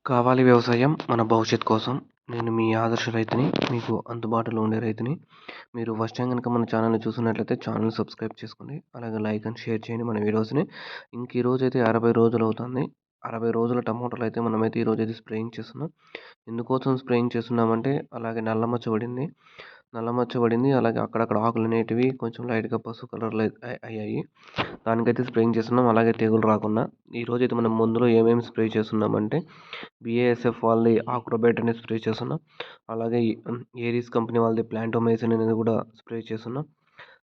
కావాలి వ్యవసాయం మన భవిష్యత్ కోసం. నేను మీ ఆదర్శ రైతుని. మీకు అందుబాటులో ఉండే రైతుని. మీరు ఫస్ట్ టైం గనుక మన ఛానల్‌ని చూస్తున్నట్లయితే ఛానల్‌ని సబ్స్క్రైబ్ చేసుకోండి. అలాగే లైక్ అండ్ షేర్ చేయండి మన వీడియోస్‌ని. ఈరోజైతే 60 రోజులవుతుంది. 60 రోజుల టమోటాలైతే మనమైతే ఈరోజైతే స్ప్రేయింగ్ చేస్తున్నాం. ఎందుకోసం స్ప్రేయింగ్ చేస్తున్నామంటే అలాగే నల్ల మచ్చ పడింది. అలాగే అక్కడక్కడ ఆకులనేటివి కొంచెం లైట్‌గా పసుపు కలర్‌లో అయ్యాయి. దానికైతే స్ప్రేయింగ్ చేస్తున్నాం. అలాగే తెగులు రాకుండా. ఈరోజైతే మనం మందులు ఏమేమి స్ప్రే చేస్తున్నామంటే బీఏఎస్ఎఫ్ వాళ్ళది ఆక్రోబైట్ అనేది స్ప్రే చేస్తున్నాం. అలాగే ఏరీస్ కంపెనీ వాళ్ళది ప్లాంటోమైసిన్ అనేది కూడా స్ప్రే చేస్తున్నాం.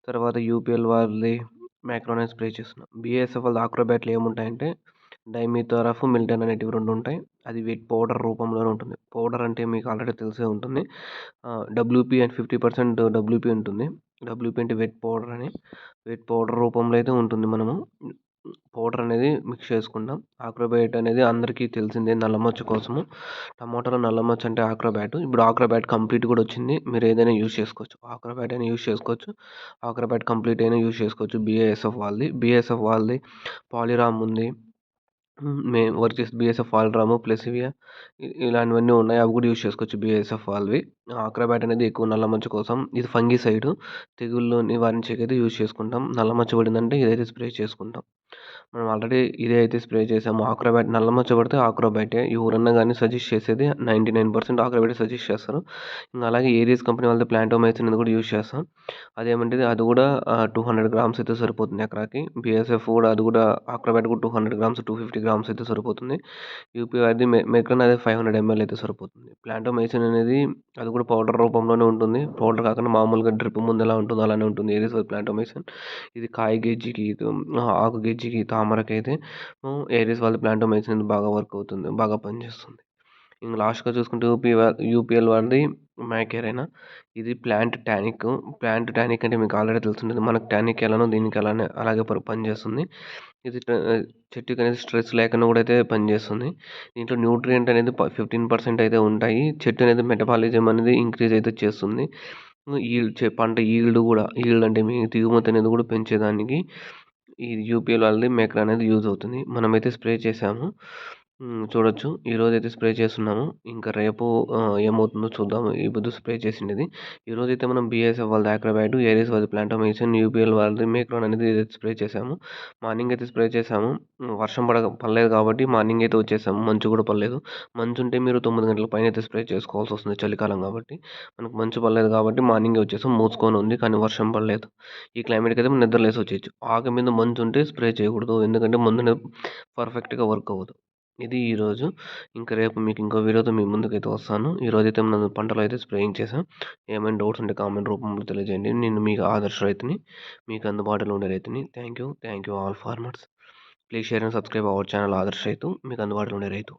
తర్వాత యూపీఎల్ వాళ్ళది మ్యాక్రోన్ అనేది స్ప్రే చేస్తున్నాం. బీఏఎస్ఎఫ్ వాళ్ళది ఆక్రోబైట్‌లో ఏముంటాయంటే డైమిథోరాఫ్, మిల్టన్ అనేటివి 2 ఉంటాయి. అది వెట్ పౌడర్ రూపంలోనే ఉంటుంది. పౌడర్ అంటే మీకు ఆల్రెడీ తెలిసే ఉంటుంది. డబ్ల్యూపీ అండ్ 50% డబ్ల్యూపీ ఉంటుంది. డబ్ల్యూపీ అంటే వెట్ పౌడర్ అని. వెట్ పౌడర్ రూపంలో అయితే ఉంటుంది. మనము పౌడర్ అనేది మిక్స్ చేసుకుంటాం. ఆక్రోబైట్ అనేది అందరికీ తెలిసిందే నల్లమచ్చ కోసము. టమాటాలో నల్లమచ్చ అంటే ఆక్రోబైట్. ఇప్పుడు ఆక్రోబైట్ కంప్లీట్ కూడా వచ్చింది. మీరు ఏదైనా యూజ్ చేసుకోవచ్చు. ఆక్రోబైట్ అయినా యూజ్ చేసుకోవచ్చు. ఆక్రోబైట్ కంప్లీట్ అయినా యూజ్ చేసుకోవచ్చు. బీఏఎస్ఎఫ్ వాళ్ళది పాలిరామ్ ఉంది. మేము వర్క్ చేసే బీఎస్ఎఫ్ పాలిరామ్ ప్లస్ ఇలాంటివన్నీ ఉన్నాయి. అవి కూడా యూజ్ చేసుకోవచ్చు బీఎస్ఎఫ్ వాళ్ళవి. ఆక్రోబైట్ అనేది ఎక్కువ నల్లమచ్చ కోసం. ఇది ఫంగిసైడ్. తెగుళ్ళు నివారించేకైతే యూజ్ చేసుకుంటాం. నల్లమచ్చ పడిందంటే ఇదైతే స్ప్రే చేసుకుంటాం. మనం ఆల్రెడీ ఇదే అయితే స్ప్రే చేసాము. ఆక్రోబైట్ నల్లమచ్చ పడితే ఆక్రోబైటే ఎవరన్నా కానీ సజెస్ట్ చేసేది 99% ఆక్రోబైటే సజెస్ట్ చేస్తారు. ఇంకా అలాగే ఏరియస్ కంపెనీ వాళ్ళది ప్లాంటోమైసిన్ అనేది కూడా యూజ్ చేస్తాం. అదేమంటే అది కూడా 200 గ్రామ్స్ అయితే సరిపోతుంది ఎకరాకి. బీఎస్ఎఫ్ కూడా అది కూడా ఆక్రోబైట్ కూడా 200 గ్రామ్స్ 250 గ్రామ్స్ అయితే సరిపోతుంది. యూపీ అది మెక్రన్ అదే 500 ml అయితే సరిపోతుంది. ప్లాంటోమైసిన్ అనేది అది కూడా పౌడర్ రూపంలోనే ఉంటుంది. పౌడర్ కాకుండా మామూలుగా డ్రిప్ ముందు ఎలా ఉంటుందో అలానే ఉంటుంది ఏరియస్ ప్లాంటోమైసిన్. ఇది కాయ గెజ్జికి ఆకు గెజ్జికి తామరకైతే ఏరియస్ వాళ్ళ ప్లాంటోమైసిన్ బాగా వర్క్ అవుతుంది. బాగా పనిచేస్తుంది. ఇంక లాస్ట్‌గా చూసుకుంటే యూపీఎల్ వాళ్ళది మ్యాకేరైనా ఇది ప్లాంట్ టానిక్. ప్లాంట్ టానిక్ అంటే మీకు ఆల్రెడీ తెలిసుంటుంది. మనకు టానిక్ ఎలానో దీనికి అలాగే పనిచేస్తుంది. ఇది చెట్టుకి అనేది స్ట్రెస్ లేకుండా కూడా అయితే పనిచేస్తుంది. దీంట్లో న్యూట్రియంట్ అనేది 15% అయితే ఉంటాయి. చెట్టు అనేది మెటబాలిజం అనేది ఇంక్రీజ్ అయితే చేస్తుంది. పంట ఈల్డ్ అంటే మీ దిగుమతి అనేది కూడా పెంచేదానికి ఈ యూపీఎల్ వాళ్ళది మేకర్ అనేది యూజ్ అవుతుంది. మనమైతే స్ప్రే చేసాము. చూడొచ్చు. ఈరోజైతే స్ప్రే చేస్తున్నాము. ఇంకా రేపు ఏమవుతుందో చూద్దాం. ఈ పొద్దు స్ప్రే చేసిండేది. ఈరోజైతే మనం బీఎస్ఎఫ్ వాళ్ళది ఆక్రోబైట్, ఏరియస్ వాళ్ళది ప్లాంటోమైసిన్, యూపీఎల్ వాళ్ళది మేక్రోన్ అనేది స్ప్రే చేసాము. మార్నింగ్ అయితే స్ప్రే చేసాము. వర్షం పడలేదు కాబట్టి మార్నింగ్ అయితే వచ్చేసాము. మంచు కూడా పడలేదు. మంచు ఉంటే మీరు 9 గంటల పైన అయితే స్ప్రే చేసుకోవాల్సి వస్తుంది చలికాలం కాబట్టి. మనకు మంచు పడలేదు కాబట్టి మార్నింగే వచ్చేసాం. మూసుకొని ఉంది కానీ వర్షం పడలేదు. ఈ క్లైమేట్‌కి అయితే నిద్ర లేసి వచ్చేయచ్చు. ఆకు మీద మంచు ఉంటే స్ప్రే చేయకూడదు. ఎందుకంటే మందు పర్ఫెక్ట్‌గా వర్క్ అవ్వదు. ఇది ఈరోజు. ఇంకా రేపు మీకు ఇంకో వీడియోతో మీ ముందుకైతే వస్తాను. ఈరోజైతే మనం పంటలో అయితే స్ప్రేయింగ్ చేసాం. ఏమైనా డౌట్స్ ఉంటే కామెంట్ రూపంలో తెలియజేయండి. నేను మీకు ఆదర్శ రైతుని. మీకు అందుబాటులో ఉండే రైతుని. Thank you all farmers. Please share and subscribe our channel ఆదర్శ రైతు. మీకు అందుబాటులో ఉండే రైతు.